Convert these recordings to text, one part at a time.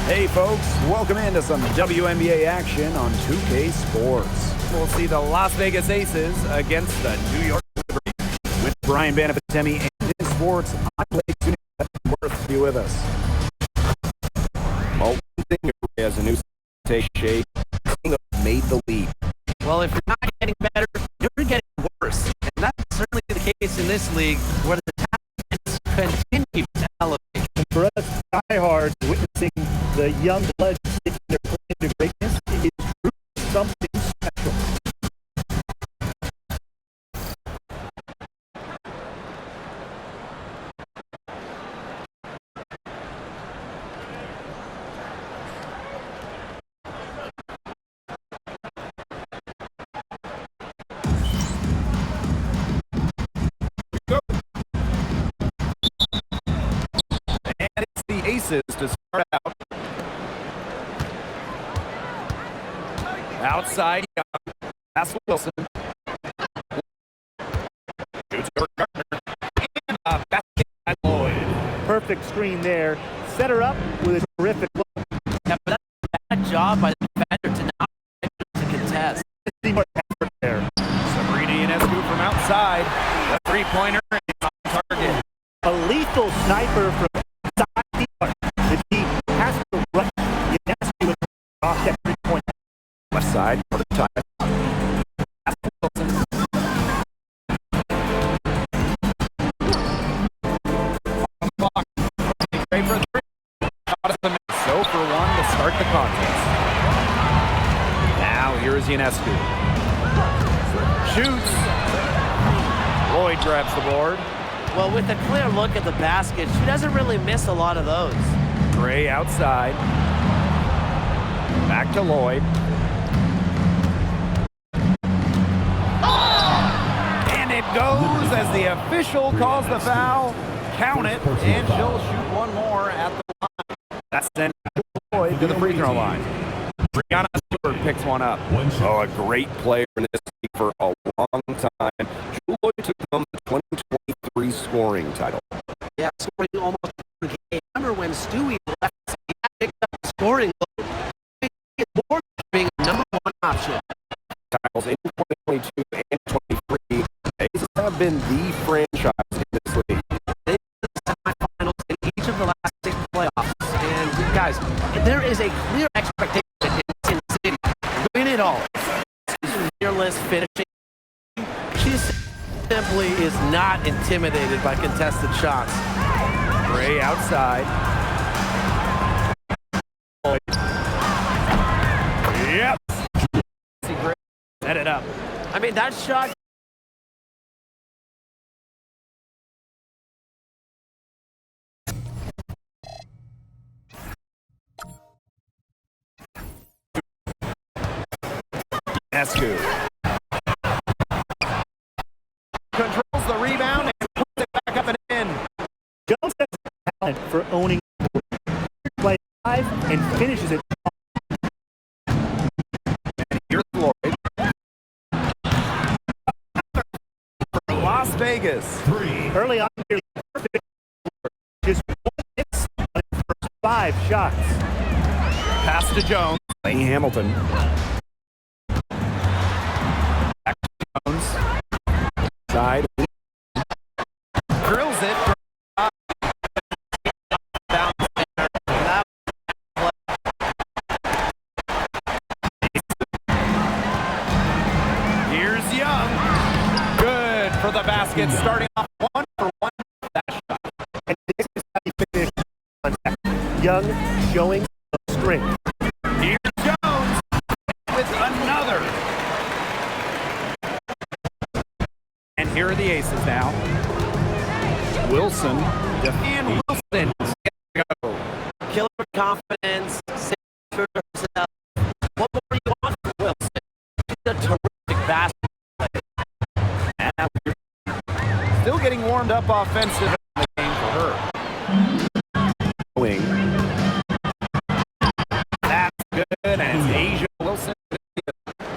Hey folks, welcome into some WNBA action on 2K Sports. We'll see the Las Vegas Aces against the New York Liberty. With Brian Banafitemi and his sports, I'm Blake Zuniga. Worth to be with us. Well, one thing as a new take shape, made the leap. Well, if you're not getting better, you're getting worse. And that's certainly the case in this league where the talent continues to elevate. For us diehards, witnessing the young blood sticking their claim to greatness is truly something special. Aces to start out. Outside, pass Wilson. Shoots over Gardner. And a basket by Lloyd. Perfect screen there. Set her up with a terrific look. Yeah, but that's a bad job by the defender to not be able to contest. See more effort there. Sabrina Ionescu from outside. The three-pointer is on target. A lethal sniper from outside the arc. The team has to rush Ionescu off that three-point. Left side for the time. Pass Wilson. On the clock. Great for three. Shot at the miss. So for one to start the contest. Now here is Ionescu. Shoots. Lloyd grabs the board. Well, with a clear look at the basket, she doesn't really miss a lot of those. Gray outside. Back to Lloyd. And it goes as the official calls the foul. Count it, and she'll shoot one more at the line. That's sent Lloyd to the free throw line. Brianna Stewart picks one up. Oh, a great player in this league for a long time. Lloyd took home the 2023 scoring title. Yeah, scoring almost every game. Remember when Stewie left, he picked up the scoring load. More being a number one option. Titles in 2022 and 23. Aces have been the franchise in this league. They've been the semifinals in each of the last 6 playoffs. And guys, there is a clear expectation in Sin City. Win it all. She's fearless finishing. She simply is not intimidated by contested shots. Gray outside. Yep. Gray set it up. I mean, that shot. Ionescu controls the rebound and puts it back up and in. Jones has talent for owning the board. Play 5 and finishes it. And here's Lloyd. For Las Vegas. Early on, nearly perfect. Just 1 miss on his first 5 shots. Pass to Jones. Lane Hamilton. Back to Jones. Side. Drills it. Here's Young. Good for the basket. Starting off 1 for 1. That shot. And this is how he finished contact. Young showing some strength. Here's Jones with another. And here are the Aces now. Wilson. And Wilson. Go. Killer confidence. For herself. What more do you want from Wilson? She's a terrific basket player. Still getting warmed up offensive in the game for her. Wing. That's good. And it's Asia Wilson.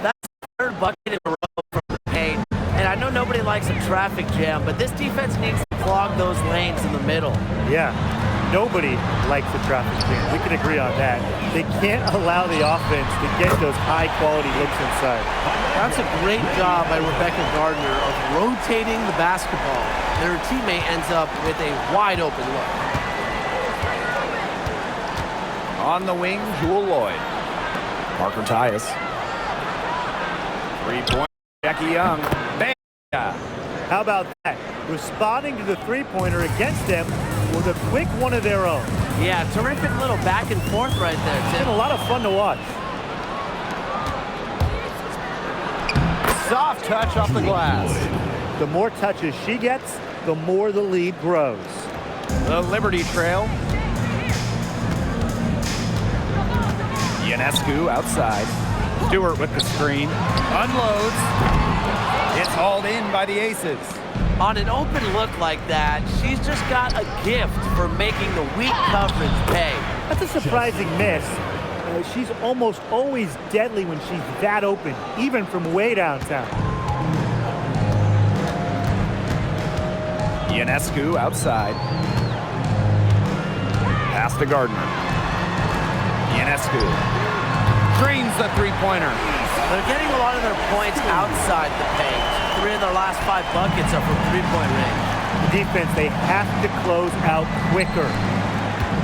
That's the 3rd bucket in a row from the paint. And I know nobody likes a traffic jam, but this defense needs to clog those lanes in the middle. Yeah. Nobody likes a traffic jam. We can agree on that. They can't allow the offense to get those high-quality looks inside. That's a great job by Rebecca Gardner of rotating the basketball. And her teammate ends up with a wide-open look. On the wing, Jewel Lloyd. Parker Tyus. 3-point, Jackie Young. Bang! How about that? Responding to the three-pointer against them with a quick one of their own. Yeah, terrific little back and forth right there, It's Tim. been a lot of fun to watch. Soft touch off the glass. The more touches she gets, the more the lead grows. The Liberty trail. Ionescu outside. Stewart with the screen. Unloads. It's hauled in by the Aces. On an open look like that, she's just got a gift for making the weak coverage pay. That's a surprising miss. She's almost always deadly when she's that open, even from way downtown. Ionescu outside. Pass to Gardner. Ionescu drains the three-pointer. They're getting a lot of their points outside the paint. 3 of their last 5 buckets are from three-point range. The defense, they have to close out quicker.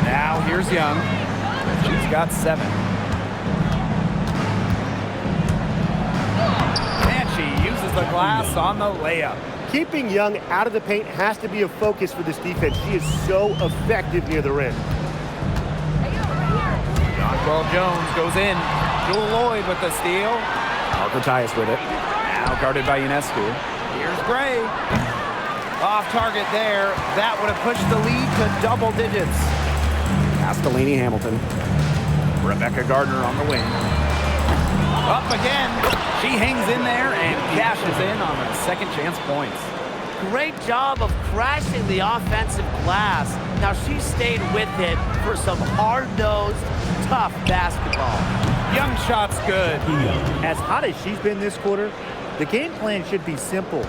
Now here's Young. She's got 7. And she uses the glass on the layup. Keeping Young out of the paint has to be a focus for this defense. She is so effective near the rim. Jonquel Jones goes in. Jewel Lloyd with the steal. Parker Tyus with it. Now guarded by Ionescu. Here's Gray. Off target there. That would have pushed the lead to double digits. Castellini Hamilton. Rebecca Gardner on the wing. Up again. She hangs in there and cashes in on the second chance points. Great job of crashing the offensive glass. Now she stayed with it for some hard-nosed, tough basketball. Young shot's good. As hot as she's been this quarter, the game plan should be simple.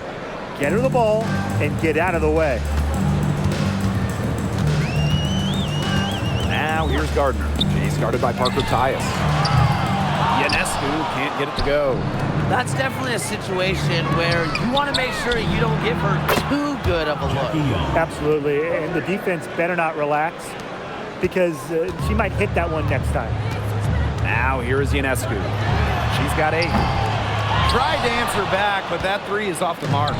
Get her the ball and get out of the way. Now here's Gardner. She's guarded by Parker Tyus. Ionescu can't get it to go. That's definitely a situation where you want to make sure you don't give her too good of a look. Absolutely, and the defense better not relax because she might hit that one next time. Now here is Ionescu. She's got 8. Tried to answer back, but that 3 is off the mark.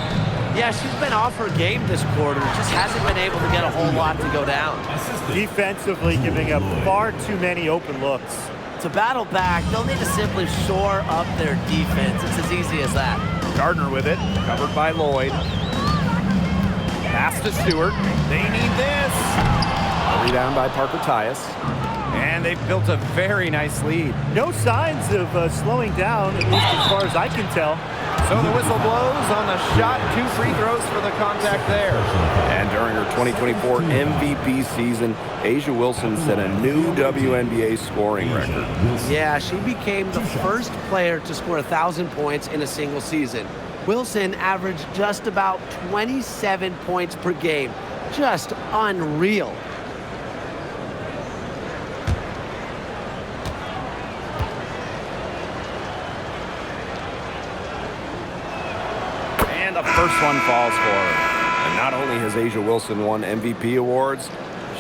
Yeah, she's been off her game this quarter. Just hasn't been able to get a whole lot to go down. Defensively giving up far too many open looks. To battle back, they'll need to simply shore up their defense. It's as easy as that. Gardner with it, covered by Lloyd. Pass to Stewart. They need this. A rebound by Parker Tyus. And they've built a very nice lead. No signs of slowing down, at least as far as I can tell. So the whistle blows on the shot. 2 free throws for the contact there. And during her 2024 MVP season, A'ja Wilson set a new WNBA scoring record. Yeah, she became the first player to score 1,000 points in a single season. Wilson averaged just about 27 points per game. Just unreal. And the first one falls for her. And not only has A'ja Wilson won MVP awards,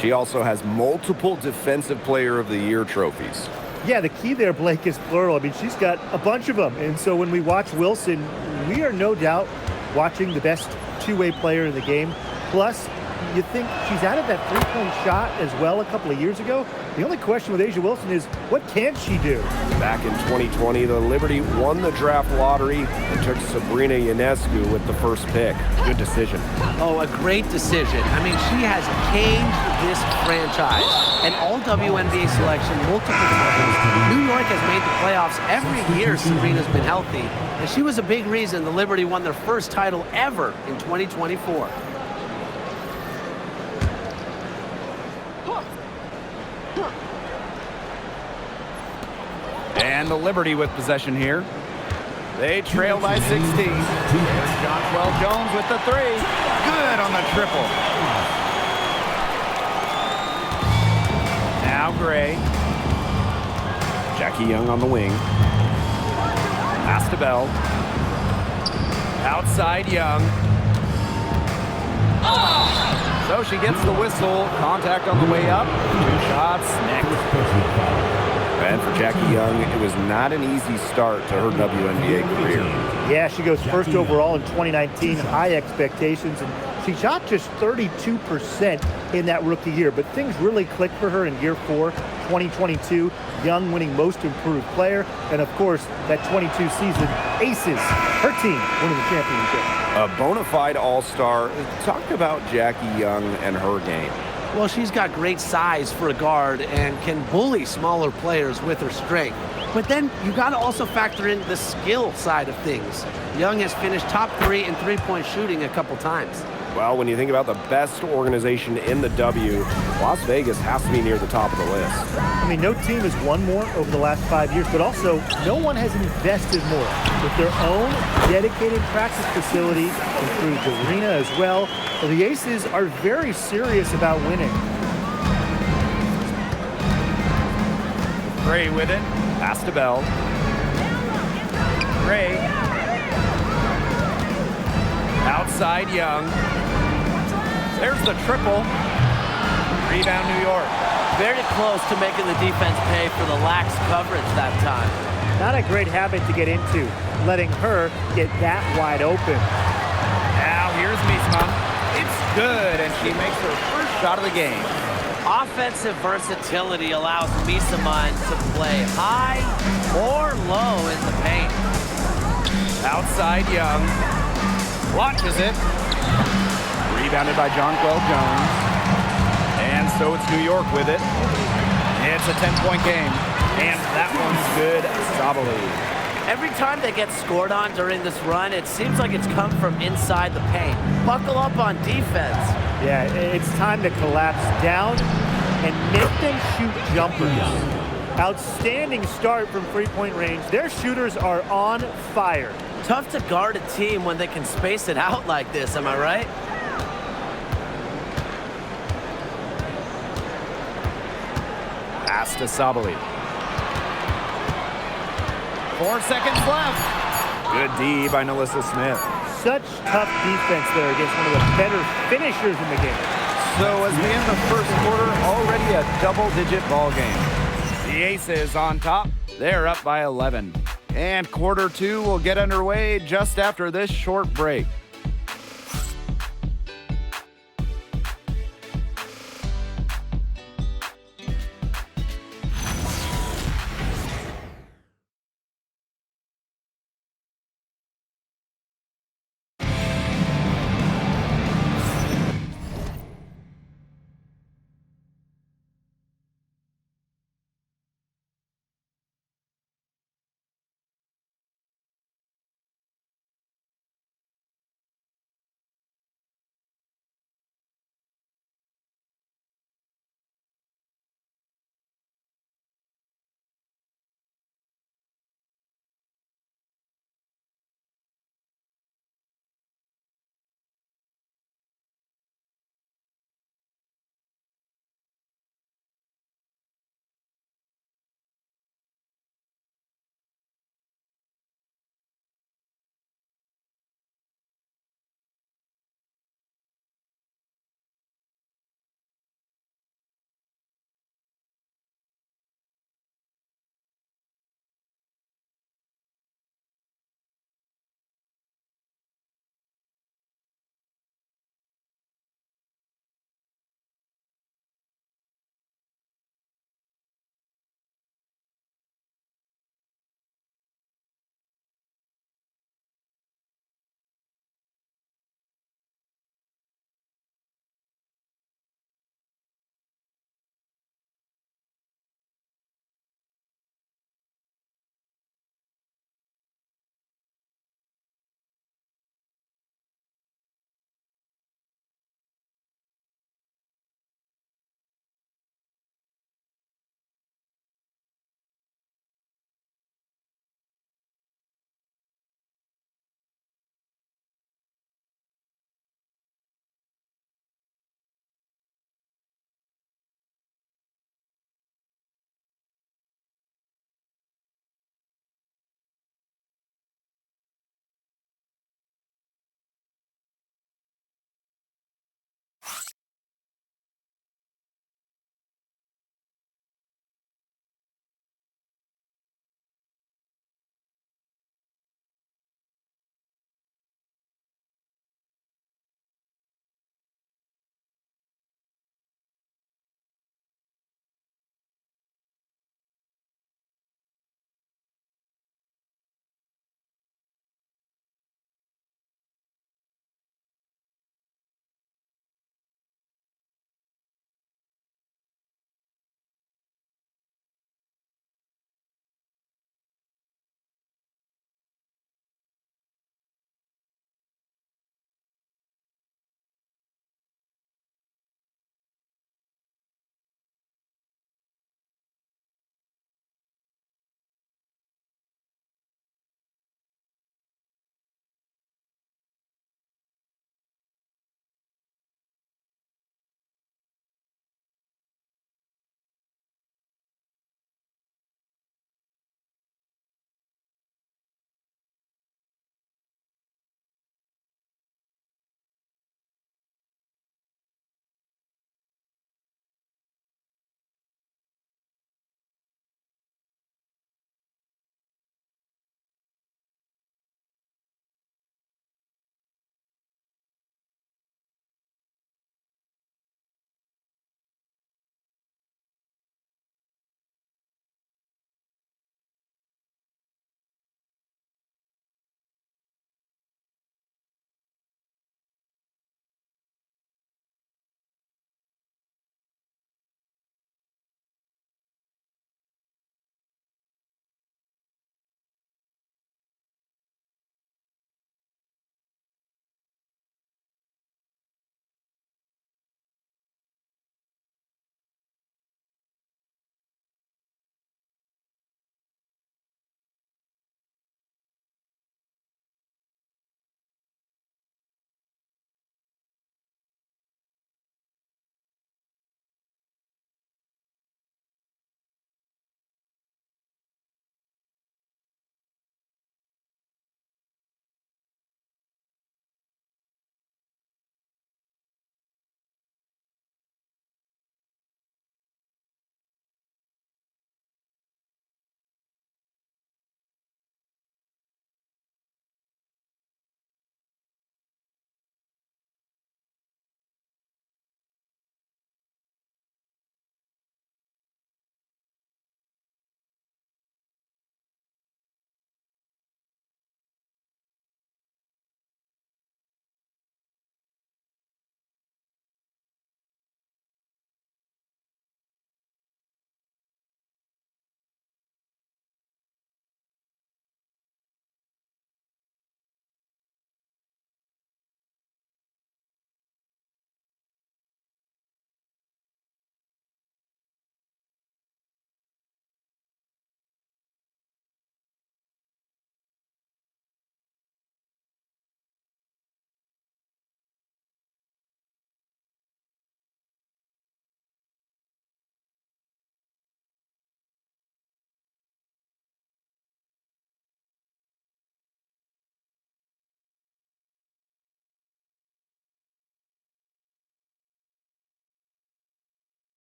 she also has multiple Defensive Player of the Year trophies. Yeah, the key there, Blake, is plural. I mean, she's got a bunch of them. And so when we watch Wilson, we are no doubt watching the best two-way player in the game. Plus, you think she's added that three-point shot as well a couple of years ago. The only question with A'ja Wilson is, what can she do? Back in 2020, the Liberty won the draft lottery and took Sabrina Ionescu with the first pick. Good decision. Oh, a great decision. I mean, she has changed this franchise. An all-WNBA selection multiple times. New York has made the playoffs every year Sabrina's been healthy. And she was a big reason the Liberty won their first title ever in 2024. And the Liberty with possession here. They trail by 16. There's Jonquel Jones with the 3. Good on the triple. Now Gray. Jackie Young on the wing. Pass to Bell. Outside Young. So she gets the whistle. Contact on the way up. 2 shots. Next. And for Jackie Young, it was not an easy start to her WNBA career. Yeah, she goes first overall in 2019, high expectations, and she shot just 32% in that rookie year. But things really clicked for her in year 4, 2022. Young winning most improved player, and of course, that 22 season, Aces, her team winning the championship. A bona fide all-star. Talk about Jackie Young and her game. Well, she's got great size for a guard and can bully smaller players with her strength. But then you got to also factor in the skill side of things. Young has finished top 3 in three-point shooting a couple times. Well, when you think about the best organization in the W, Las Vegas has to be near the top of the list. I mean, no team has won more over the last 5 years, but also no one has invested more with their own dedicated practice facility, includes the arena as well. Well, the Aces are very serious about winning. Gray with it. Pass to Bell. Gray. Outside Young. There's the triple. Rebound New York. Very close to making the defense pay for the lax coverage that time. Not a great habit to get into, letting her get that wide open. Now here's Miesman. It's good, and she makes her first shot of the game. Offensive versatility allows Miesman to play high or low in the paint. Outside Young. Launches it. Rebounded by Jonquel Jones. And so it's New York with it. It's a 10-point game. And that one's good. Sabali. Every time they get scored on during this run, it seems like it's come from inside the paint. Buckle up on defense. Yeah, it's time to collapse down and make them shoot jumpers. Outstanding start from three-point range. Their shooters are on fire. Tough to guard a team when they can space it out like this, am I right? Pass to Sabali. 4 seconds left. Good D by Nalissa Smith. Such tough defense there against one of the better finishers in the game. So as we end the first quarter, already a double-digit ball game. The Aces on top. They're up by 11. And quarter 2 will get underway just after this short break.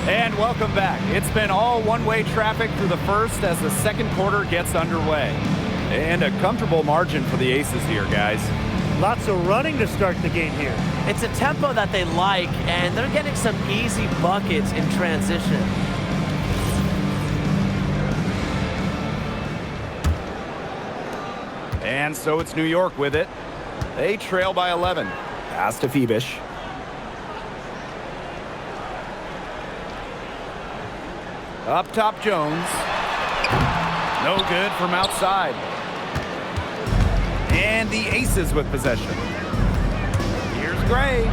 And welcome back. It's been all one-way traffic through the first as the second quarter gets underway. And a comfortable margin for the Aces here, guys. Lots of running to start the game here. It's a tempo that they like, and they're getting some easy buckets in transition. And so it's New York with it. They trail by 11. Pass to Phoebish. Up top, Jones. No good from outside. And the Aces with possession. Here's Gray.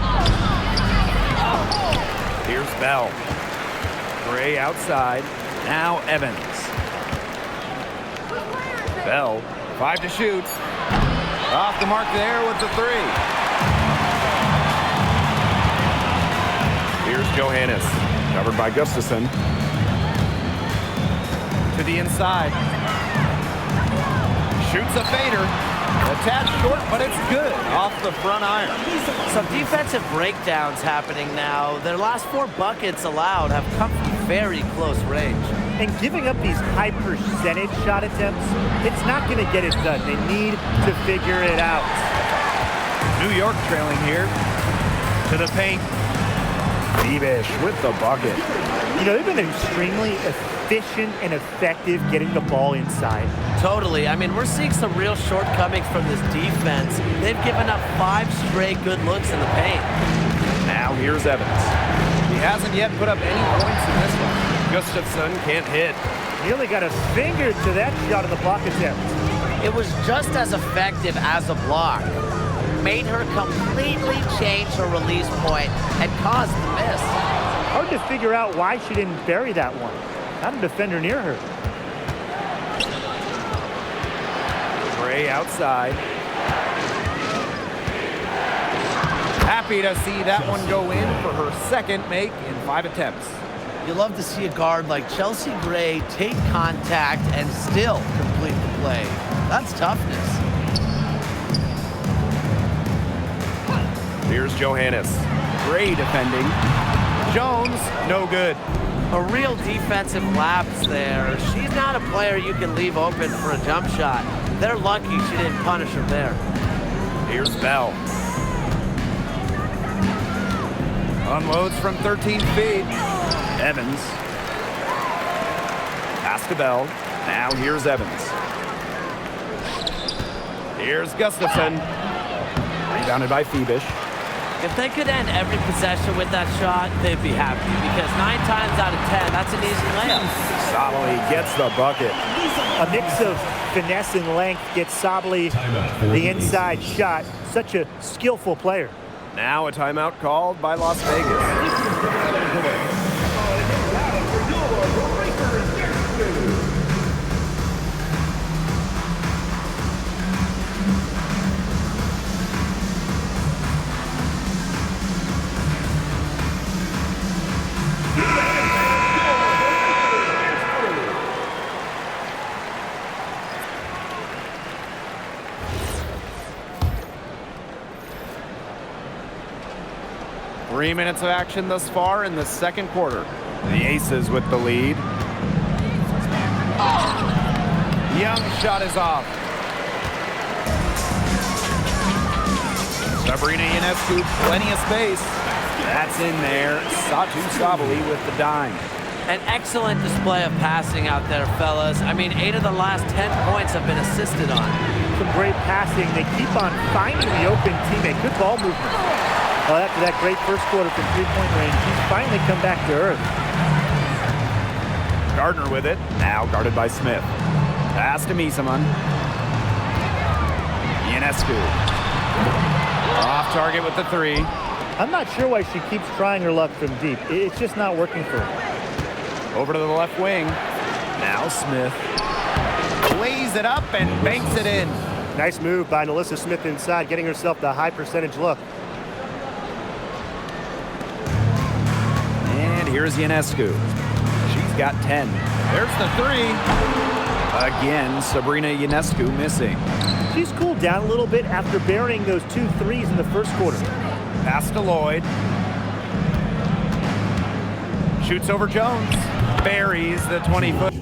Here's Bell. Gray outside. Now Evans. Bell, 5 to shoot. Off the mark there with the 3. Here's Johannes. Covered by Gustafson. To the inside. Shoots a fader. A tad short, but it's good off the front iron. Some defensive breakdowns happening now. Their last 4 buckets allowed have come from very close range. And giving up these high percentage shot attempts, it's not going to get it done. They need to figure it out. New York trailing here. To the paint. Phoebish with the bucket. You know, they've been extremely efficient and effective getting the ball inside. Totally. I mean, we're seeing some real shortcomings from this defense. They've given up 5 straight good looks in the paint. Now here's Evans. He hasn't yet put up any points in this one. Gustafson can't hit. Nearly got a finger to that shot of the block attempt. It was just as effective as a block. Made her completely change her release point and caused the miss. Hard to figure out why she didn't bury that one. Not a defender near her. Gray outside. Happy to see that one go in for her second make in 5 attempts. You love to see a guard like Chelsea Gray take contact and still complete the play. That's toughness. Here's Johannes. Gray defending. Jones, no good. A real defensive lapse there. She's not a player you can leave open for a jump shot. They're lucky she didn't punish her there. Here's Bell. Unloads from 13 feet. Evans. Pass to Bell. Now here's Evans. Here's Gustafson. Rebounded by Phoebish. If they could end every possession with that shot, they'd be happy. Because 9 times out of 10, that's an easy layup. Sabally gets the bucket. A mix of finesse and length gets Sabally the inside shot. Such a skillful player. Now a timeout called by Las Vegas. 3 minutes of action thus far in the second quarter. The Aces with the lead. Young shot is off. Sabrina Ionescu, plenty of space. That's in there. Satu Sabally with the dime. An excellent display of passing out there, fellas. I mean, 8 of the last 10 points have been assisted on. Some great passing. They keep on finding the open teammate. Good ball movement. Well, after that great first quarter from three-point range, he's finally come back to earth. Gardner with it. Now guarded by Smith. Pass to Misaman. Ionescu. Off target with the 3. I'm not sure why she keeps trying her luck from deep. It's just not working for her. Over to the left wing. Now Smith. Lays it up and banks it in. Nice move by Nalissa Smith inside, getting herself the high percentage look. And here's Ionescu. She's got 10. There's the 3. Again, Sabrina Ionescu missing. She's cooled down a little bit after burying those 2 threes in the first quarter. Pass to Lloyd. Shoots over Jones. Buries the 20-foot.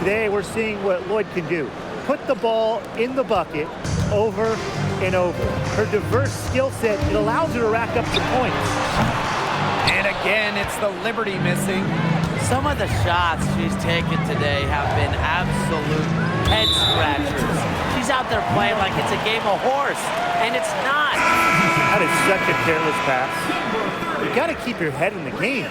Today we're seeing what Lloyd can do. Put the ball in the bucket over and over. Her diverse skill set, it allows her to rack up the points. And again, it's the Liberty missing. Some of the shots she's taken today have been absolute head scratchers. She's out there playing like it's a game of horse, and it's not. That is such a careless pass. You got to keep your head in the game.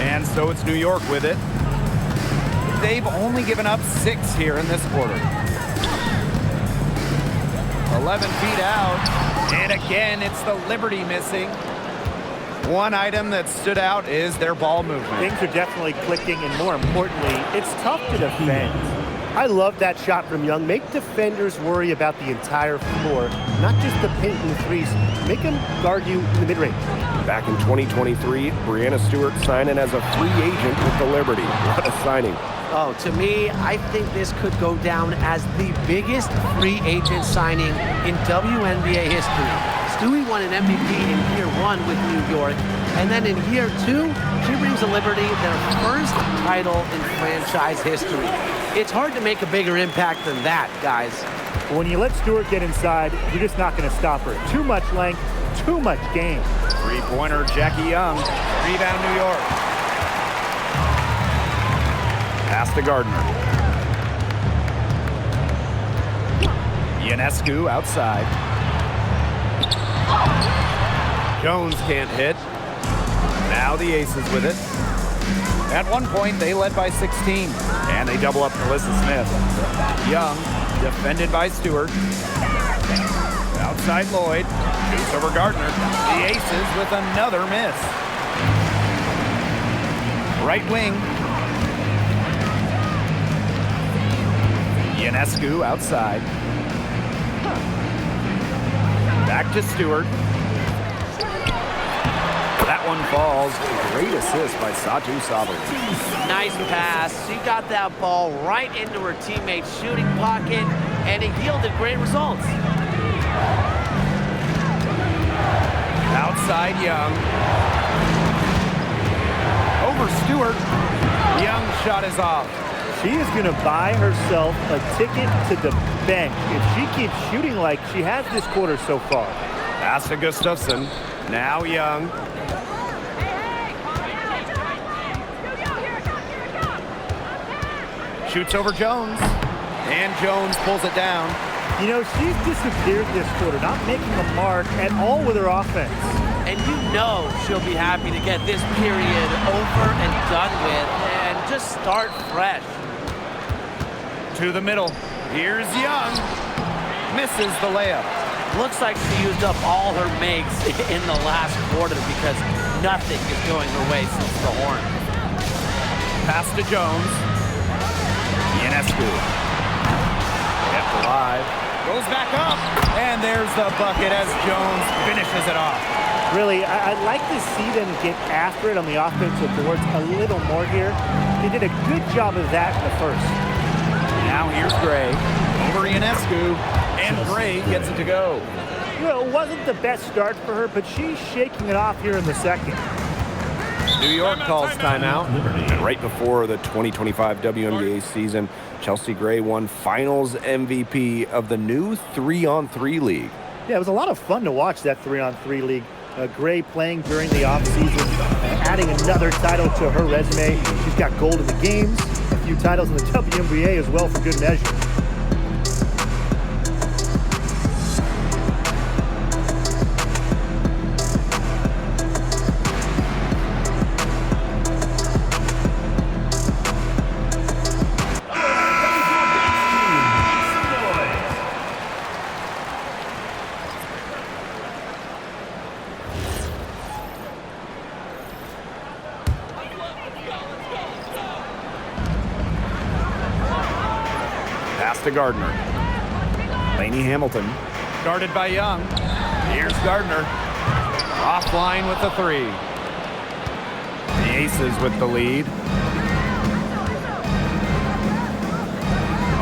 And so it's New York with it. They've only given up 6 here in this quarter. 11 feet out. And again, it's the Liberty missing. One item that stood out is their ball movement. Things are definitely clicking, and more importantly, it's tough to defend. I love that shot from Young. Make defenders worry about the entire floor, not just the paint and the threes. Make them guard you in the mid-range. Back in 2023, Breanna Stewart signing as a free agent with the Liberty. What a signing. Oh, to me, I think this could go down as the biggest free agent signing in WNBA history. Stewie won an MVP in year 1 with New York, and then in year 2, she brings the Liberty their first title in franchise history. It's hard to make a bigger impact than that, guys. When you let Stewart get inside, you're just not going to stop her. Too much length, too much game. Three-pointer, Jackie Young. Rebound, New York. Pass to Gardner. Ionescu outside. Jones can't hit. Now the Aces with it. At one point, they led by 16. And they double up Melissa Smith. Young, defended by Stewart. Outside Lloyd. Shoots over Gardner. The Aces with another miss. Right wing. Ionescu outside. Back to Stewart. That one falls. Great assist by Satu Sabali. Nice pass. She got that ball right into her teammate's shooting pocket, and it yielded great results. Outside Young. Over Stewart. Young shot is off. She is going to buy herself a ticket to the bench if she keeps shooting like she has this quarter so far. Pass to Gustafson. Now Young. Shoots over Jones. And Jones pulls it down. You know, she's disappeared this quarter, not making a mark at all with her offense. And you know she'll be happy to get this period over and done with and just start fresh. To the middle. Here's Young. Misses the layup. Looks like she used up all her makes in the last quarter because nothing is going her way since the horn. Pass to Jones. Ionescu. Kept alive. Goes back up. And there's the bucket as Jones finishes it off. Really, I'd like to see them get after it on the offensive boards a little more here. They did a good job of that in the first. Now here's Gray. Over Ionescu. And Gray gets it to go. You know, it wasn't the best start for her, but she's shaking it off here in the second. New York calls timeout. And right before the 2025 WNBA season, Chelsea Gray won Finals MVP of the new 3-on-3 league. Yeah, it was a lot of fun to watch that 3-on-3 league. Gray playing during the offseason, adding another title to her resume. She's got gold in the games, a few titles in the WNBA as well for good measure. Pass to Gardner. Lainey Hamilton. Guarded by Young. Here's Gardner. Offline with the three. The Aces with the lead.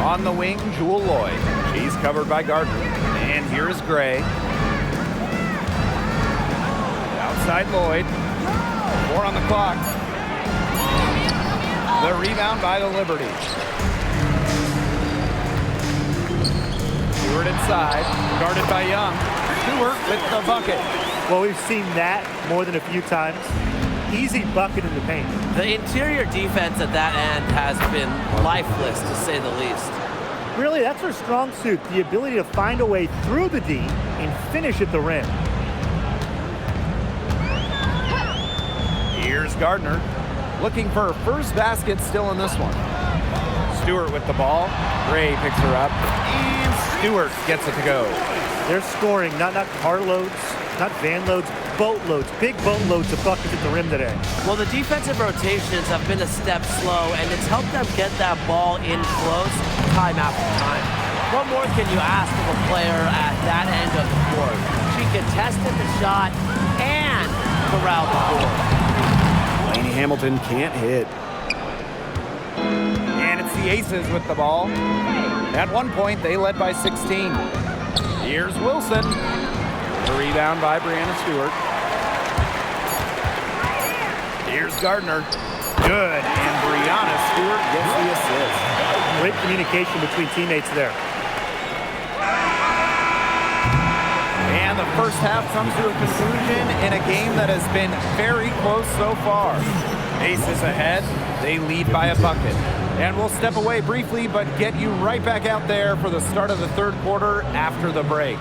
On the wing, Jewel Lloyd. She's covered by Gardner. And here is Gray. Outside Lloyd. 4 on the clock. The rebound by the Liberty. Stewart inside, guarded by Young. Stewart with the bucket. Well, we've seen that more than a few times. Easy bucket in the paint. The interior defense at that end has been lifeless, to say the least. Really, that's her strong suit, the ability to find a way through the D and finish at the rim. Here's Gardner, looking for her first basket still in this one. Stewart with the ball. Gray picks her up, and Stewart gets it to go. They're scoring, not carloads, not van loads, boatloads, big boatloads of buckets at the rim today. Well, the defensive rotations have been a step slow, and it's helped them get that ball in close time after time. What more can you ask of a player at that end of the court? She contested the shot and corralled the board. Lainey Hamilton can't hit. And it's the Aces with the ball. At one point, they led by 16. Here's Wilson. The rebound by Brianna Stewart. Here's Gardner. Good, and Brianna Stewart gets the assist. Great communication between teammates there. And the first half comes to a conclusion in a game that has been very close so far. Aces ahead. They lead by a bucket. And we'll step away briefly, but get you right back out there for the start of the third quarter after the break.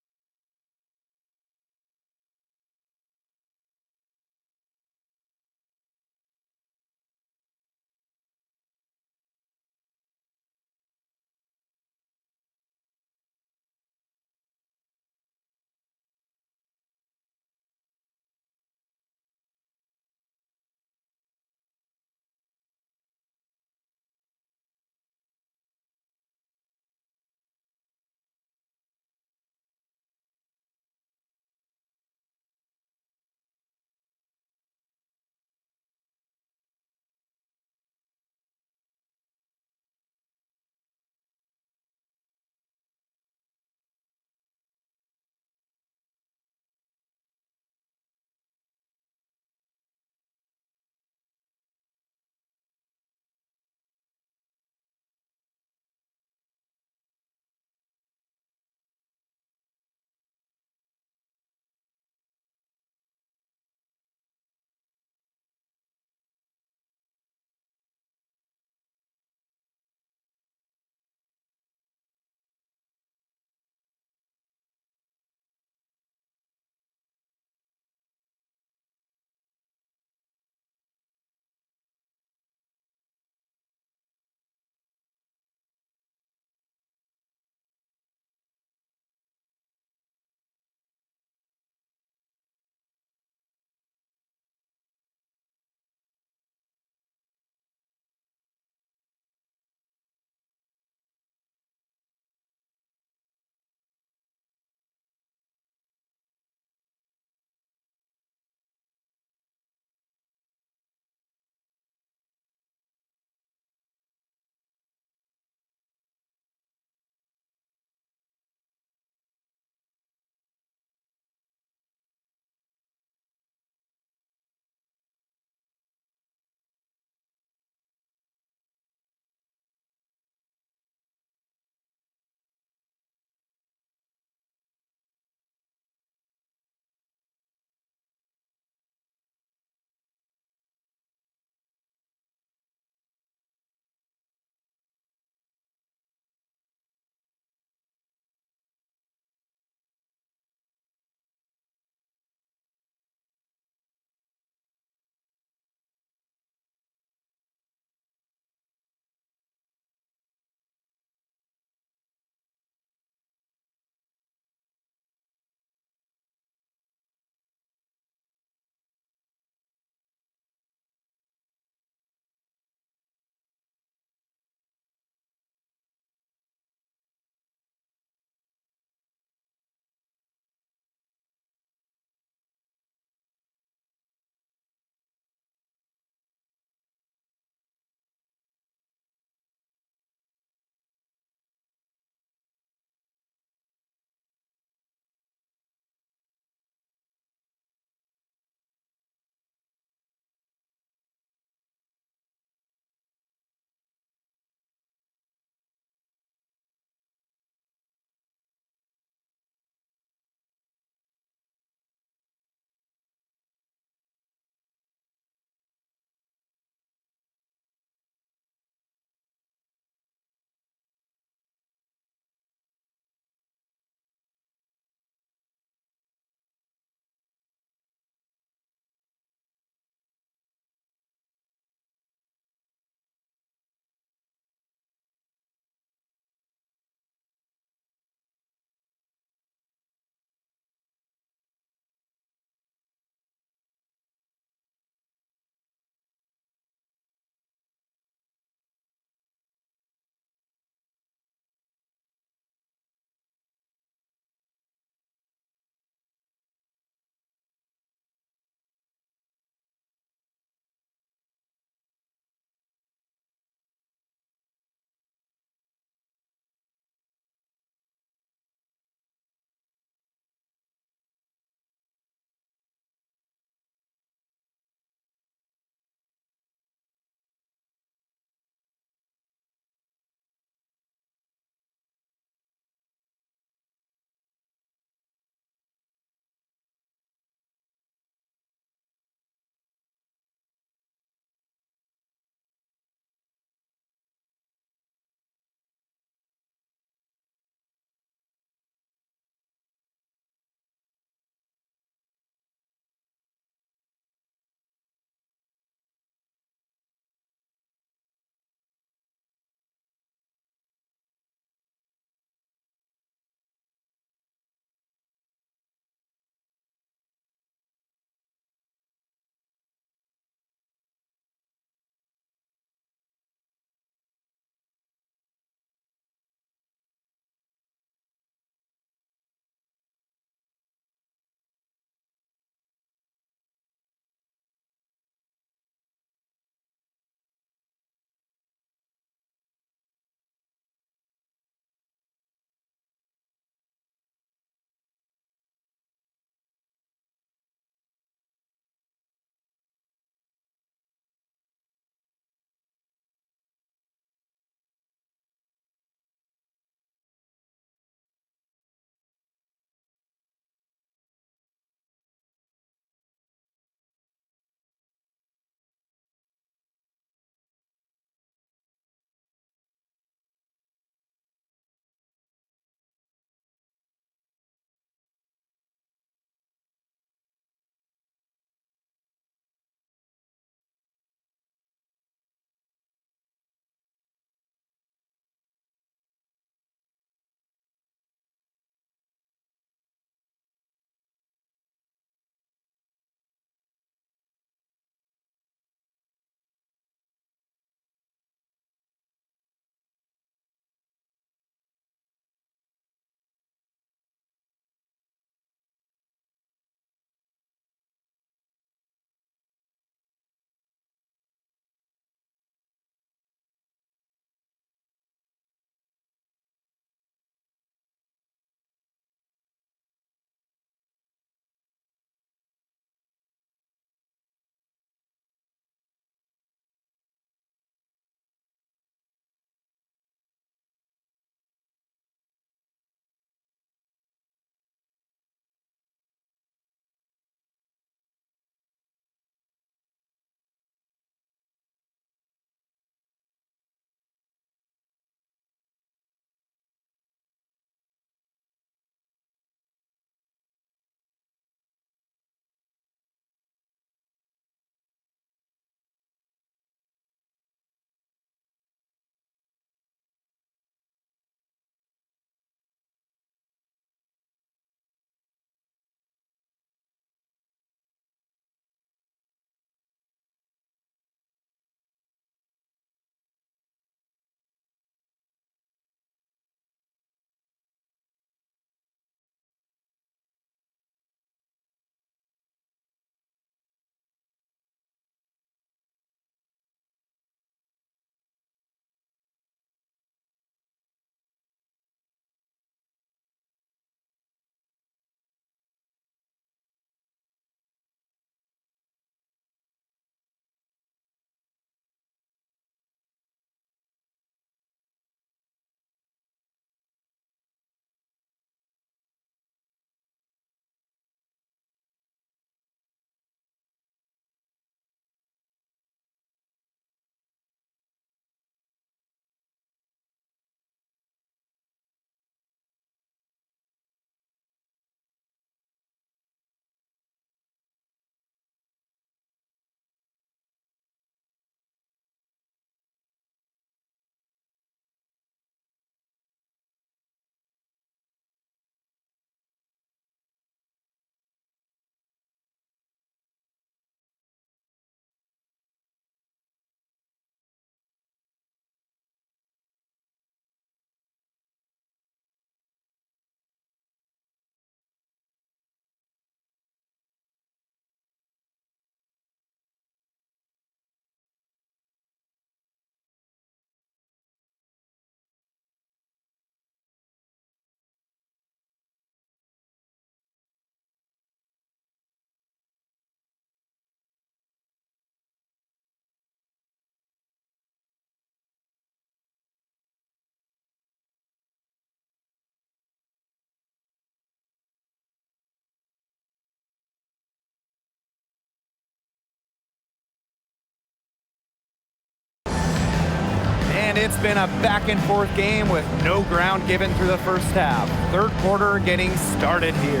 And it's been a back-and-forth game with no ground given through the first half. Third quarter getting started here.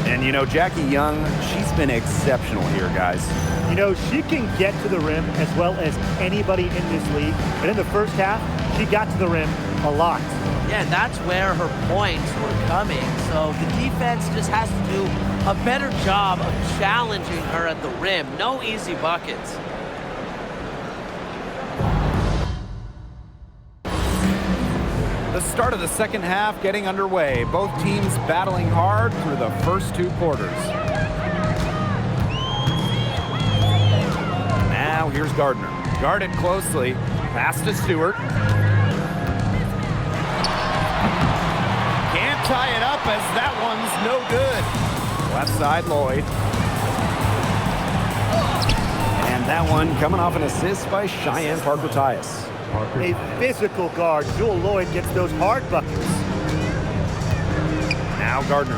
And, you know, Jackie Young, she's been exceptional here, guys. You know, she can get to the rim as well as anybody in this league. But in the first half, she got to the rim a lot. Yeah, and that's where her points were coming. So the defense just has to do a better job of challenging her at the rim. No easy buckets. The start of the second half getting underway. Both teams battling hard through the first two quarters. Now here's Gardner. Guarded closely. Pass to Stewart. Can't tie it up as that one's no good. Left side, Lloyd. And that one coming off an assist by Cheyenne Parker-Tyus. A physical guard. Jewel Lloyd gets those hard buckets. Now Gardner.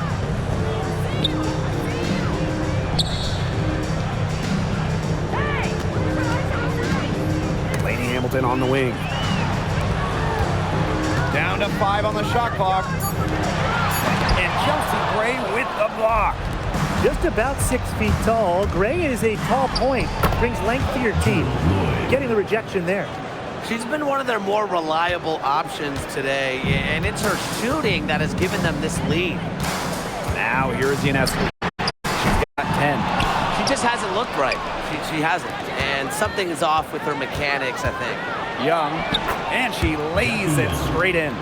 Lady Hamilton on the wing. Down to 5 on the shot clock. And Chelsea Gray with the block. Just about 6 feet tall. Gray is a tall point. Brings length to your team. Getting the rejection there. She's been one of their more reliable options today, and it's her shooting that has given them this lead. Now here's Ionescu. She's got 10. She just hasn't looked right. She hasn't, and something is off with her mechanics, I think. Young, and she lays it straight in.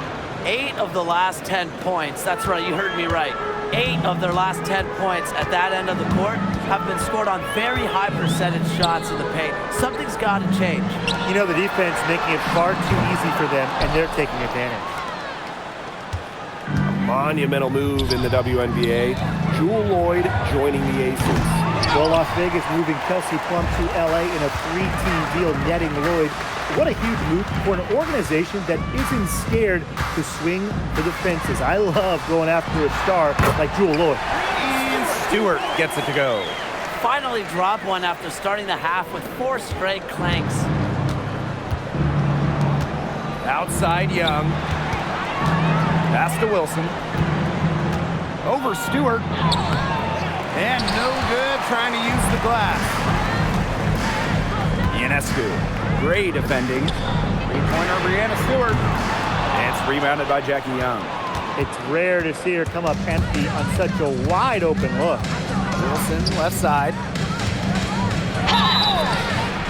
8 of the last 10 points, that's right, you heard me right. 8 of their last 10 points at that end of the court have been scored on very high percentage shots in the paint. Something's got to change. You know, the defense making it far too easy for them, and they're taking advantage. A monumental move in the WNBA. Jewel Lloyd joining the Aces. Well, Las Vegas moving Kelsey Plum to LA in a 3-team deal, netting Lloyd. What a huge move for an organization that isn't scared to swing for the fences. I love going after a star like Jewel Lloyd. And Stewart gets it to go. Finally dropped one after starting the half with 4 straight clanks. Outside Young. Pass to Wilson. Over Stewart. And no good trying to use the glass. Ionescu. Great defending. Three-pointer Brianna Stewart. And it's rebounded by Jackie Young. It's rare to see her come up empty on such a wide open look. Wilson, left side.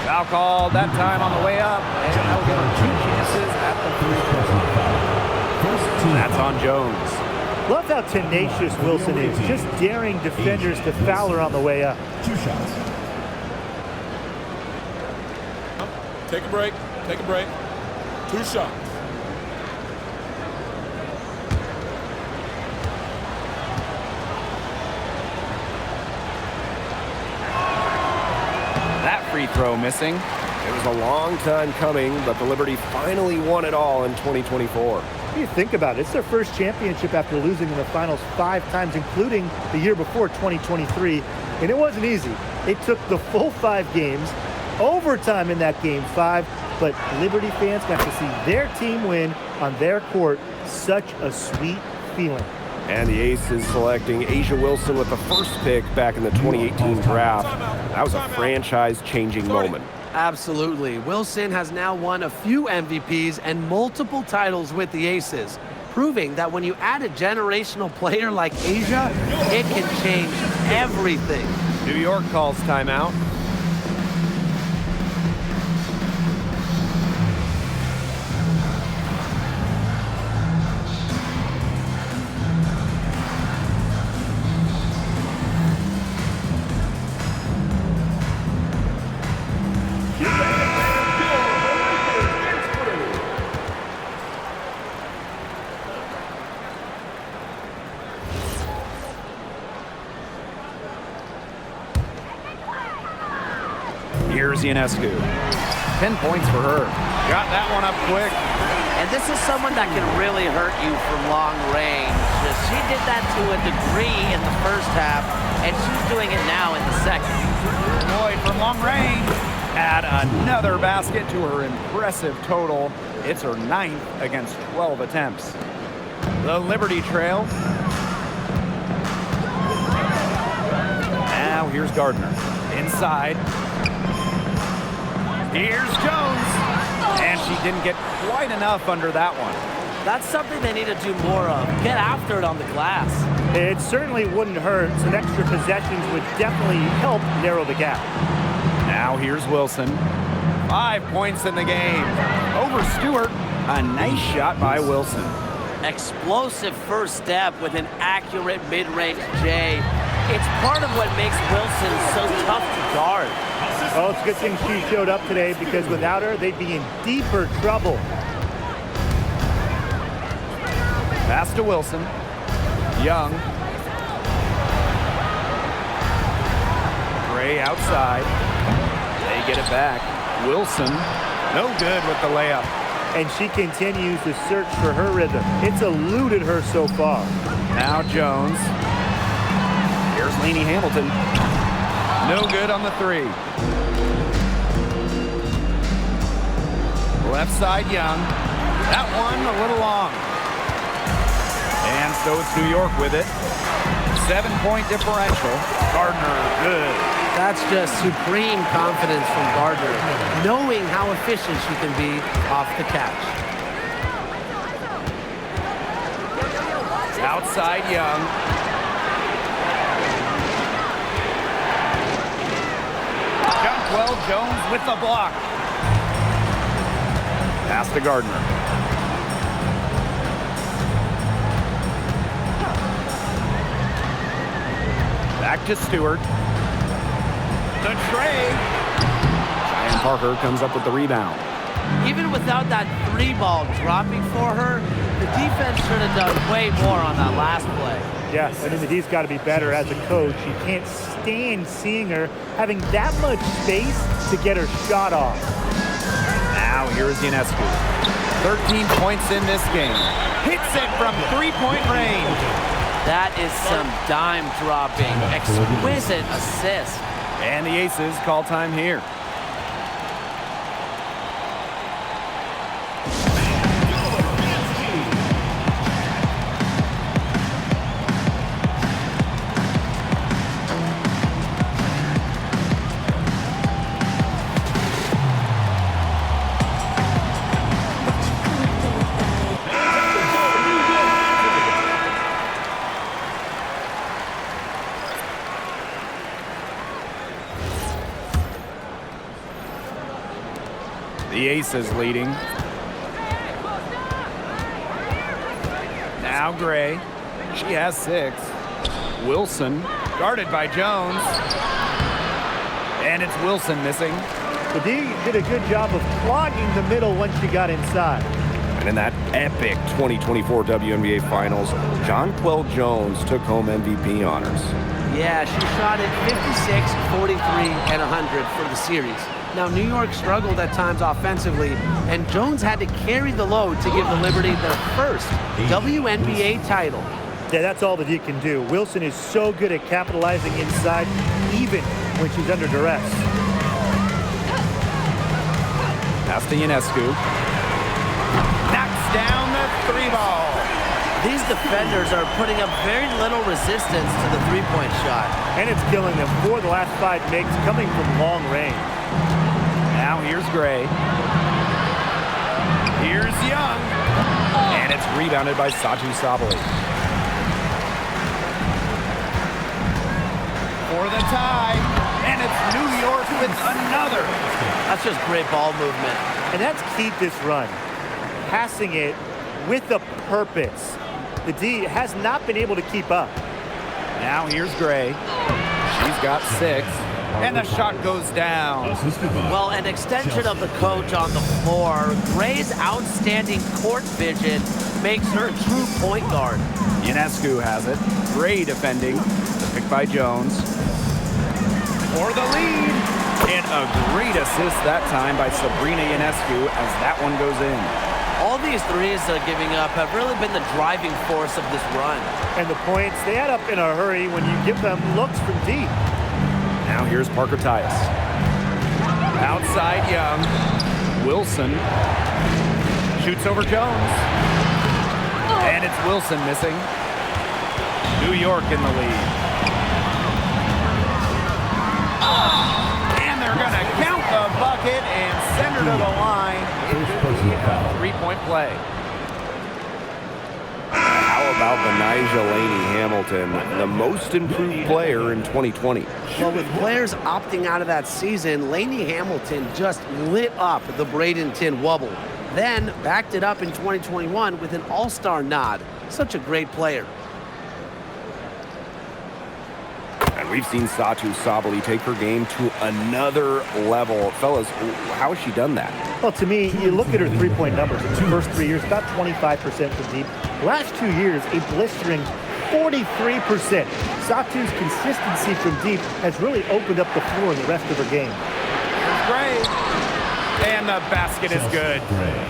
Foul called that time on the way up. And that'll give her 2 chances at the three-point. That's on Jones. Love how tenacious Wilson is, just daring defenders to foul her on the way up. 2 shots. Take a break. Take a break. 2 shots. That free throw missing. It was a long time coming, but the Liberty finally won it all in 2024. What do you think about it? It's their first championship after losing in the finals 5 times, including the year before, 2023. And it wasn't easy. It took the full 5 games, overtime in that game 5, but Liberty fans got to see their team win on their court. Such a sweet feeling. And the Aces selecting Asia Wilson with the first pick back in the 2018 draft. That was a franchise-changing moment. Absolutely. Wilson has now won a few MVPs and multiple titles with the Aces, proving that when you add a generational player like Asia, it can change everything. New York calls timeout. Here's Ionescu. 10 points for her. Got that one up quick. And this is someone that can really hurt you from long range. She did that to a degree in the first half, and she's doing it now in the second. Lloyd from long range. Add another basket to her impressive total. It's her 9th against 12 attempts. The Liberty Trail. Now here's Gardner. Inside. Here's Jones. And she didn't get quite enough under that one. That's something they need to do more of. Get after it on the glass. It certainly wouldn't hurt. Some extra possessions would definitely help narrow the gap. Now here's Wilson. 5 points in the game. Over Stewart. A nice shot by Wilson. Explosive first step with an accurate mid-range J. It's part of what makes Wilson so tough to guard. Well, it's a good thing she showed up today because without her, they'd be in deeper trouble. Pass to Wilson. Young. Gray outside. They get it back. Wilson, no good with the layup. And she continues to search for her rhythm. It's eluded her so far. Now Jones. Here's Lainey Hamilton. No good on the 3. Left side Young. That one a little long. And so it's New York with it. 7-point differential. Gardner, good. That's just supreme confidence from Gardner, knowing how efficient she can be off the catch. Outside Young. Jump well, Jones with the block. Pass to Gardner. Back to Stewart. The tray. And Parker comes up with the rebound. Even without that 3-ball dropping for her, the defense should have done way more on that last play. Yes, I mean, the D's got to be better as a coach. You can't stand seeing her having that much space to get her shot off. Now here's Ionescu. 13 points in this game. Hits it from 3-point range. That is some dime dropping, exquisite assist. And the Aces call time here. The Aces leading. Now Gray. She has 6. Wilson guarded by Jones. And it's Wilson missing. The D did a good job of clogging the middle once she got inside. And in that epic 2024 WNBA Finals, Jonquel Jones took home MVP honors. Yeah, she shot it 56, 43, and 100 for the series. Now, New York struggled at times offensively, and Jones had to carry the load to give the Liberty their first WNBA title. Yeah, that's all the D can do. Wilson is so good at capitalizing inside, even when she's under duress. Pass to Ionescu. Knocks down the 3-ball. These defenders are putting up very little resistance to the 3-point shot. And it's killing them. 4 of the last 5 makes coming from long range. Now here's Gray. Here's Young. And it's rebounded by Satu Sabali. For the tie. And it's New York with another. That's just great ball movement. And that's key to this run. Passing it with a purpose. The D has not been able to keep up. Now here's Gray. She's got 6. And the shot goes down. Well, an extension of the coach on the floor. Gray's outstanding court vision makes her a true point guard. Ionescu has it. Gray defending. The pick by Jones. For the lead. And a great assist that time by Sabrina Ionescu as that one goes in. All these threes they're giving up have really been the driving force of this run. And the points, they add up in a hurry when you give them looks from deep. Now here's Parker Tyus. Outside Young. Wilson. Shoots over Jones. And it's Wilson missing. New York in the lead. And they're going to count the bucket and send her to the line. It could be a three-point play. How about the Nigel Laney Hamilton, the most improved player in 2020? Well, with players opting out of that season, Laney Hamilton just lit up the Bradenton Wubble. Then backed it up in 2021 with an all-star nod. Such a great player. And we've seen Satu Sabali take her game to another level. Fellas, how has she done that? Well, to me, you look at her three-point numbers in the first 3 years, about 25% from deep. Last 2 years, a blistering 43%. Satu's consistency from deep has really opened up the floor in the rest of her game. Great. And the basket is good.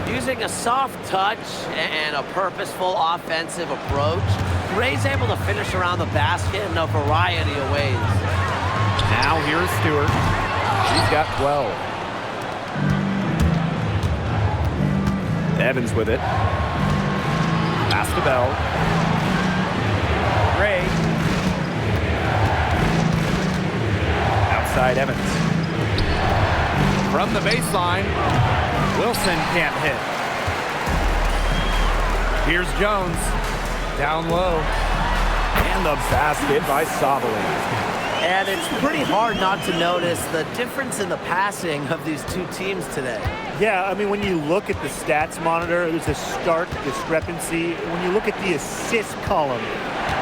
Using a soft touch and a purposeful offensive approach, Gray's able to finish around the basket in a variety of ways. Now here's Stewart. She's got 12. Evans with it. Pass to Bell. Gray. Outside Evans. From the baseline, Wilson can't hit. Here's Jones. Down low. And the basket by Sabali. And it's pretty hard not to notice the difference in the passing of these two teams today. Yeah, I mean, when you look at the stats monitor, there's a stark discrepancy. When you look at the assist column,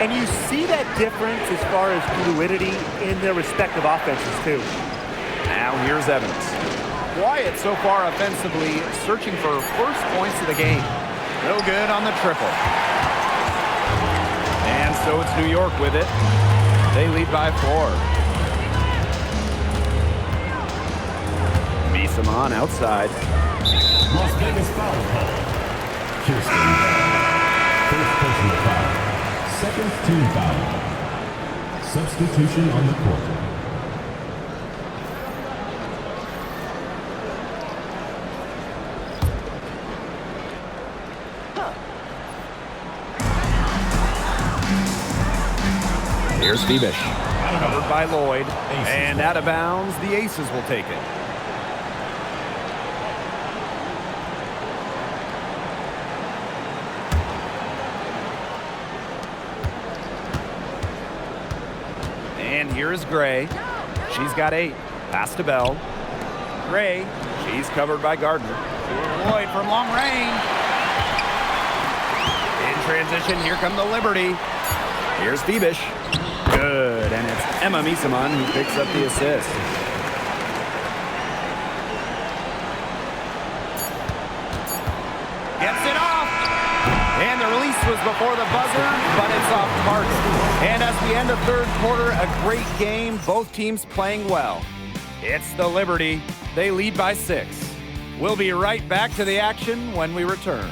and you see that difference as far as fluidity in their respective offenses, too. Now here's Evans. Quiet so far offensively, searching for first points of the game. No good on the triple. And so it's New York with it. They lead by 4. Misaman outside. Las Vegas foul call. Kirsten. First personal foul. Second team foul. Substitution on the court. Here's Bebish. Covered by Lloyd. And out of bounds, the Aces will take it. And here's Gray. She's got 8. Pass to Bell. Gray. She's covered by Gardner. Lloyd from long range. In transition, here come the Liberty. Here's Bebish. Good, and it's Emma Misaman who picks up the assist. Gets it off, and the release was before the buzzer, but it's off target. And as we end the third quarter, a great game, both teams playing well. It's the Liberty. They lead by 6. We'll be right back to the action when we return.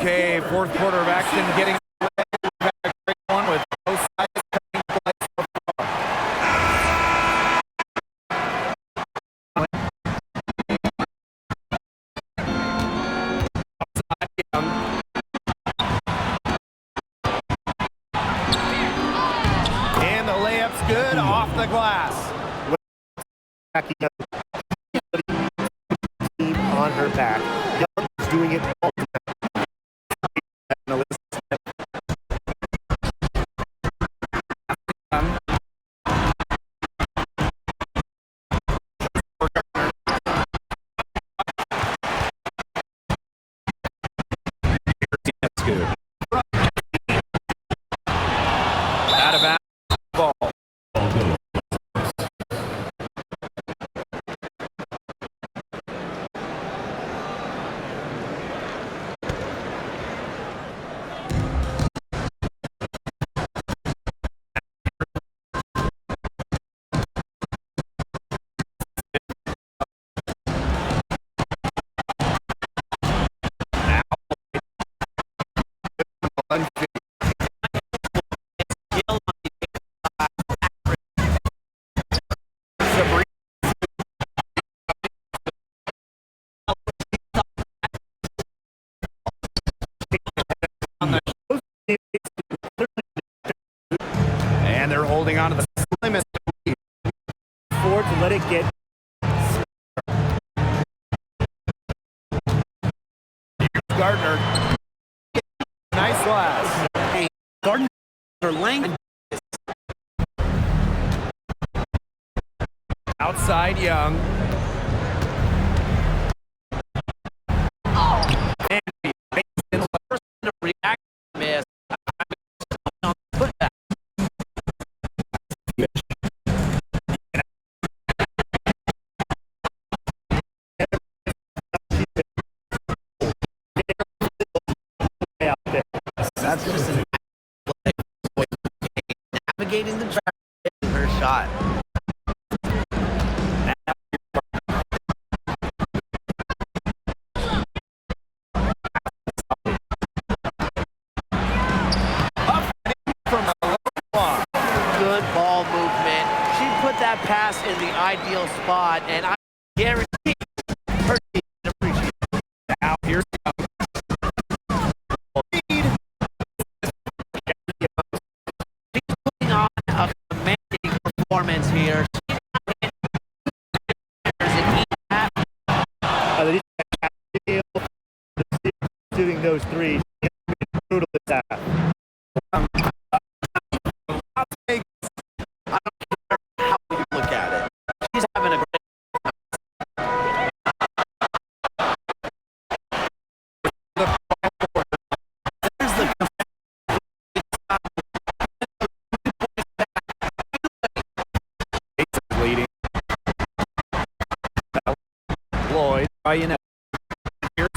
Okay, fourth quarter of action getting underway. We've had a great one with both sides coming to play so far. Outside Young. And the layup's good off the glass. Team on her back. Young is doing it all the time. That's good. Out of bounds, ball. And they're holding on to the slimmest lead. Forward to let it get. Gardner. Nice glass. Hey, Gardner length. Outside Young. And he makes it First to react miss. Put that. Out there. That's just an navigating the track, hitting her shot. from the low block. Good ball movement. She put that pass in the ideal spot, and I guarantee her team appreciates it. Now here's Young. Lead. She's putting on a commanding performance here. Doing those threes. Brutal attack. Las Vegas. I don't care how you look at it. She's having a great There's the Leading. Lloyd, by you know. Here's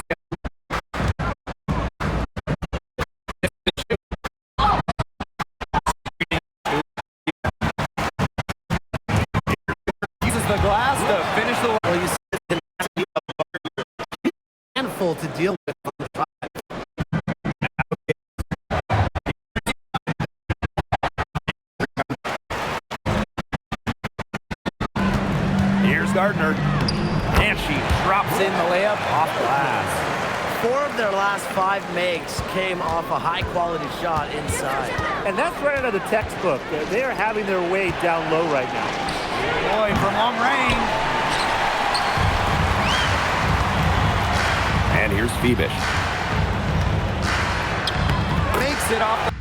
uses the glass to finish the well, you said it has to be a handful to deal with on the drive. Here's Gardner. And she drops in the layup off glass. 4 of their last 5 makes came off a high-quality shot inside. And that's right out of the textbook. They are having their way down low right now. Boy, from long range. And here's Phoebish. Makes it off the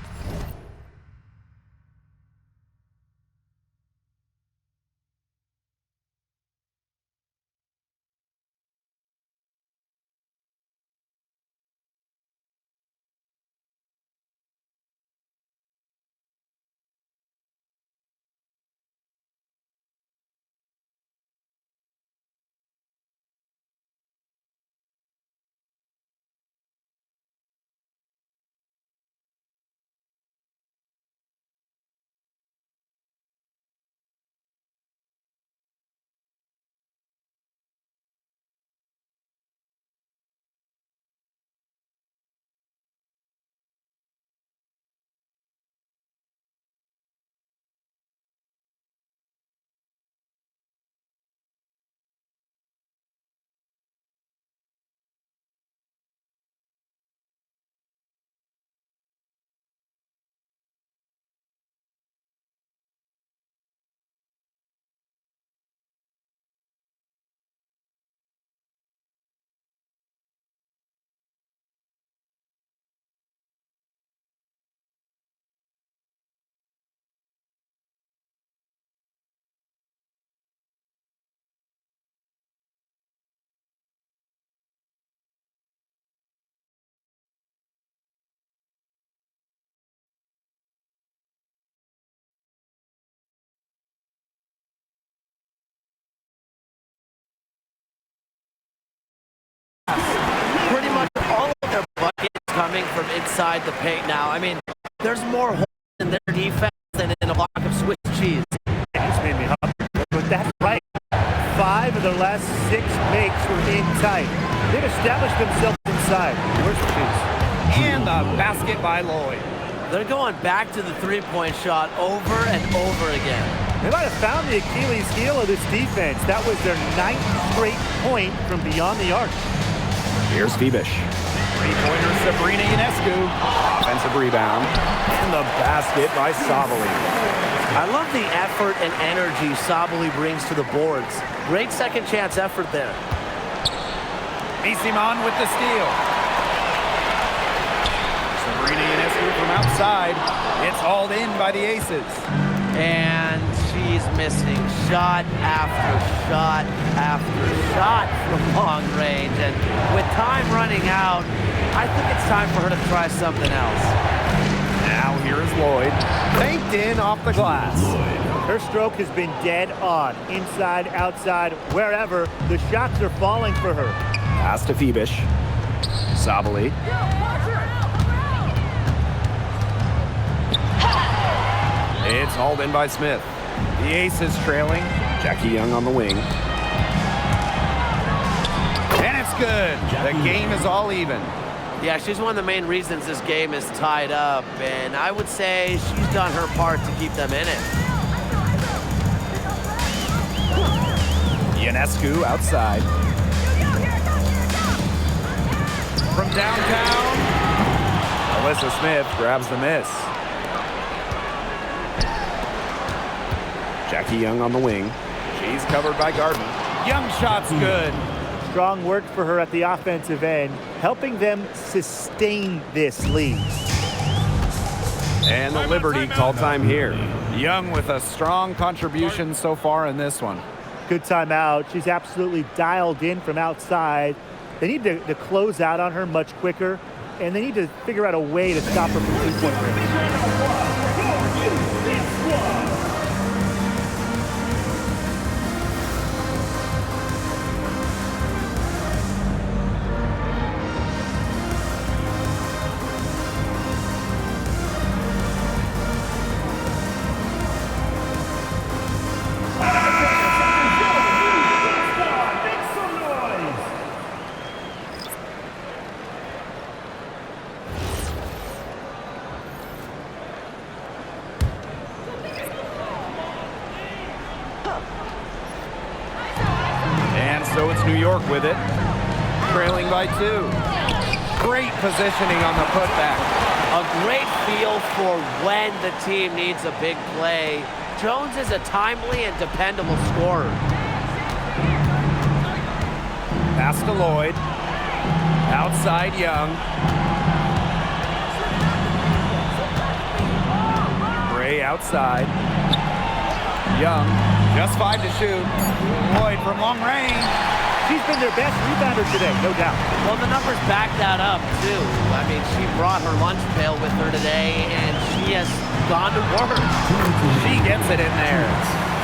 inside the paint now. I mean, there's more holes in their defense than in a block of Swiss cheese. It just made me hungry. But that's right. 5 of their last 6 makes were in tight. They've established themselves inside. Where's the cheese? And the basket by Lloyd. They're going back to the three-point shot over and over again. They might have found the Achilles heel of this defense. That was their 9th straight point from beyond the arc. Here's Fibish. Three-pointer Sabrina Ionescu. Offensive rebound. And the basket by Sabali. I love the effort and energy Sabali brings to the boards. Great second chance effort there. Simon with the steal. Sabrina Ionescu from outside. It's hauled in by the Aces. And she's missing shot after shot after shot from long range. And with time running out, I think it's time for her to try something else. Now here's Lloyd. Banked in off the glass. Her stroke has been dead on. Inside, outside, wherever. The shots are falling for her. Pass to Fibish. Sabali. It's hauled in by Smith. The Aces trailing. Jackie Young on the wing. And it's good. The game is all even. Yeah, she's one of the main reasons this game is tied up, and I would say she's done her part to keep them in it. Ionescu outside. From downtown, Alyssa Smith grabs the miss. Jackie Young on the wing. She's covered by Garden. Young shot's good. Strong work for her at the offensive end, helping them sustain this lead. And the Liberty call time here. Young with a strong contribution so far in this one. Good timeout. She's absolutely dialed in from outside. They need to close out on her much quicker, and they need to figure out a way to stop her from three-point range. So it's New York with it, trailing by 2. Great positioning on the putback. A great feel for when the team needs a big play. Jones is a timely and dependable scorer. Pass to Lloyd. Outside Young. Gray outside. Young, just 5 to shoot. Lloyd from long range. She's been their best rebounder today, no doubt. Well, the numbers back that up, too. I mean, she brought her lunch pail with her today, and she has gone to work. She gets it in there.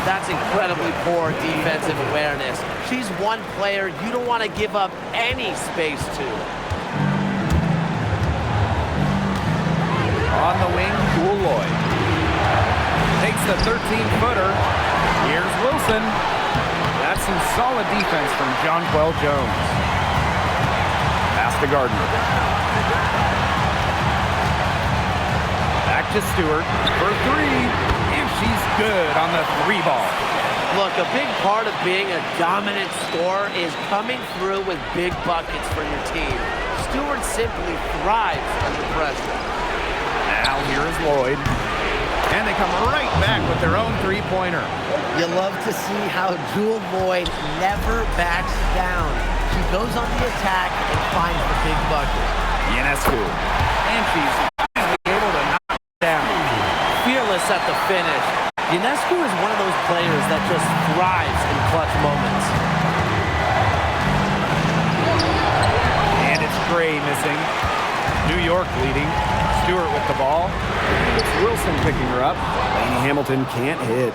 That's incredibly poor defensive awareness. She's one player you don't want to give up any space to. On the wing, Jewel Lloyd. Takes the 13-footer. Here's Wilson. That's some solid defense from Jonquel Jones. Pass to Gardner. Back to Stewart for 3. And she's good on the 3 ball. Look, a big part of being a dominant scorer is coming through with big buckets for your team. Stewart simply thrives under pressure. Now here is Lloyd. And they come right back with their own 3-pointer. You love to see how Jewel Lloyd never backs down. She goes on the attack and finds the big bucket. Ionescu. And she's able to knock it down. Fearless at the finish. Ionescu is one of those players that just thrives in clutch moments. And it's Gray missing. New York leading. Stewart with the ball. It's Wilson picking her up. Lainey Hamilton can't hit.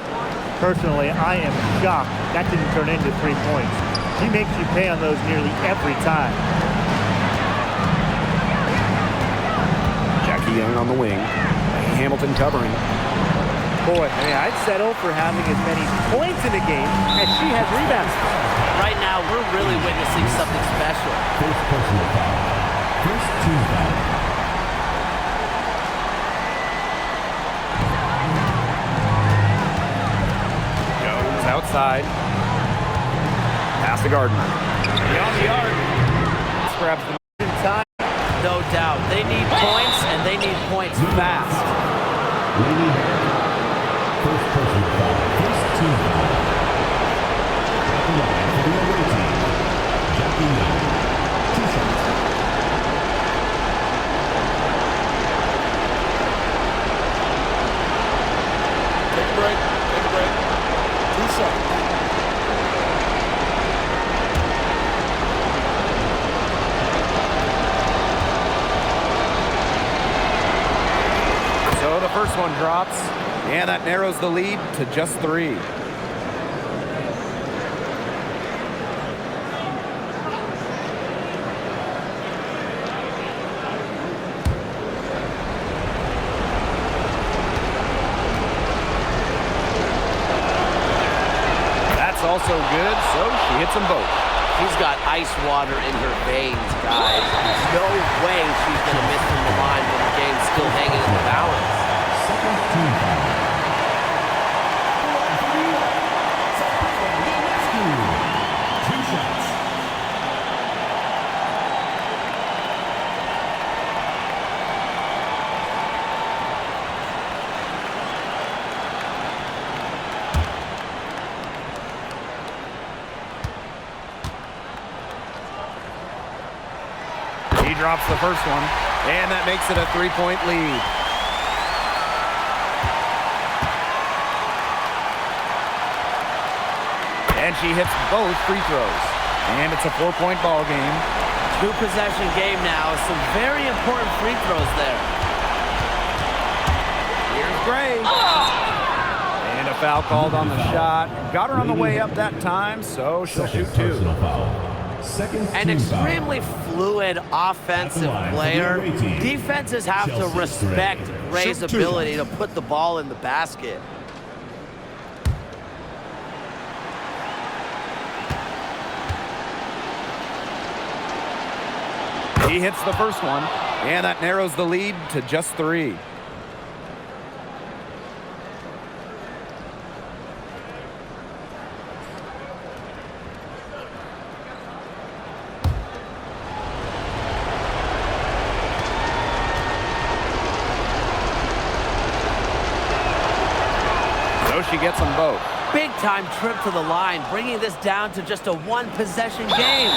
Personally, I am shocked that didn't turn into 3 points. She makes you pay on those nearly every time. Young on the wing. Hamilton covering. Boy, I mean, I'd settle for having as many points in a game as she has rebounds. Right now, we're really witnessing something special. First personal foul. First team foul. Jones outside. Pass to Gardner. Beyond the arc. Grabs the Time. No doubt. They need points, and they need points fast. Lady Harris. First personal foul. First team foul. At the line for the away team. Jackie Young. 2 shots. Take a break. Take a break. 2 shots. So the first one drops, and that narrows the lead to just 3. That's also good, so she hits them both. She's got ice water in her veins, guys. There's no way she's going to miss from the line when the game's still hanging in the balance. Second team foul. Rescue. 2 shots. He drops the first one, and that makes it a 3-point lead. And she hits both free throws. And it's a 4-point ball game. 2-possession game now. Some very important free throws there. Here's Gray. And a foul called on the shot. Got her on the way up that time, so she'll Second shoot 2. personal foul. Second An team foul. extremely fluid offensive At the line for the player. away team. Defenses have to Chelsea respect Gray. Gray's Shoot 2. ability to put the ball in the basket. He hits the first one, and that narrows the lead to just 3. So she gets them both. Big time trip to the line, bringing this down to just a 1-possession game.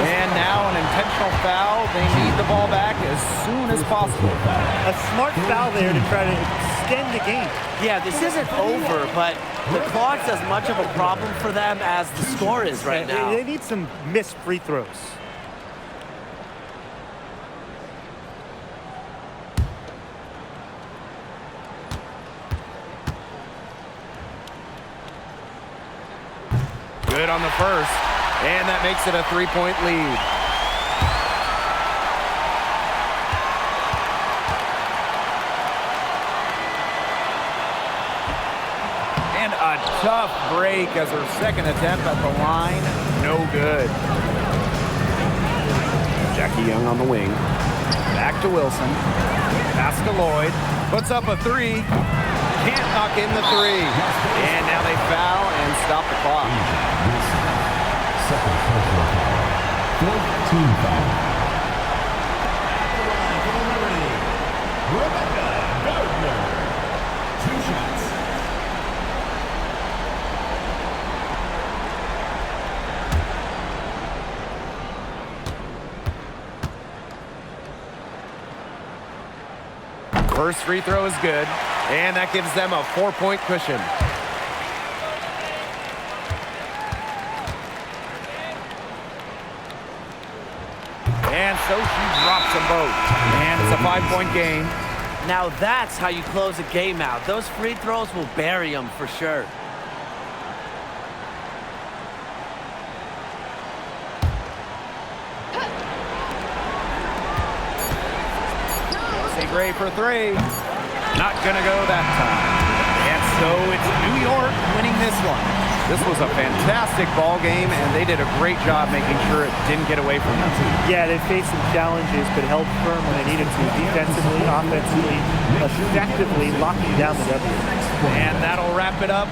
And now an intentional foul. They need the ball back as soon as possible. A smart foul there to try to extend the game. Yeah, this isn't over, but the clock's as much of a problem for them as the score is right They now. need some missed free throws. Good on the first, and that makes it a 3-point lead. And a tough break as her second attempt at the line. No good. Jackie Young on the wing. Back to Wilson. Pass to Lloyd. Puts up a 3. Can't knock in the 3. And now they foul and stop the clock. Second personal foul. Fourth team foul. Rebecca Gardner. 2 shots. First free throw is good, and that gives them a 4-point cushion. And so she drops them both. And it's a 5-point game. Now that's how you close a game out. Those free throws will bury them for sure. Gray for three. Not going to go that time. And so it's New York winning this one. This was a fantastic ball game, and they did a great job making sure it didn't get away from them. Yeah, they faced some challenges, but held firm when they needed to. Defensively, offensively, effectively locking down the W. And that'll wrap it up